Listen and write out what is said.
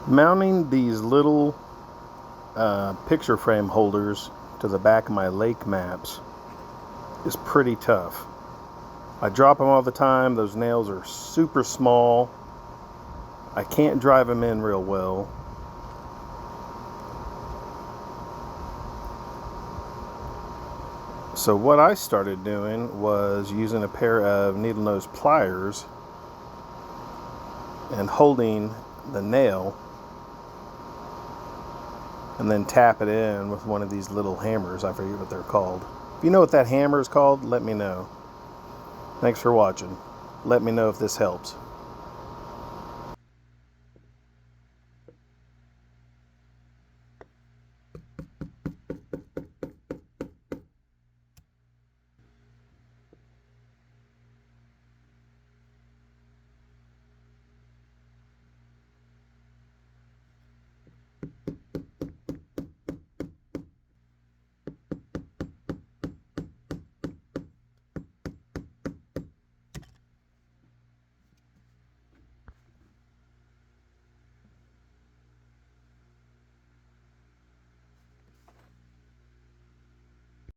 Mounting these little picture frame holders to the back of my lake maps is pretty tough. I drop them all the time. Those nails are super small. I can't drive them in real well. So what I started doing was using a pair of needle nose pliers and holding the nail and then tap it in with one of these little hammers. I forget what they're called. If you know what that hammer is called, let me know. Thanks for watching. Let me know if this helps.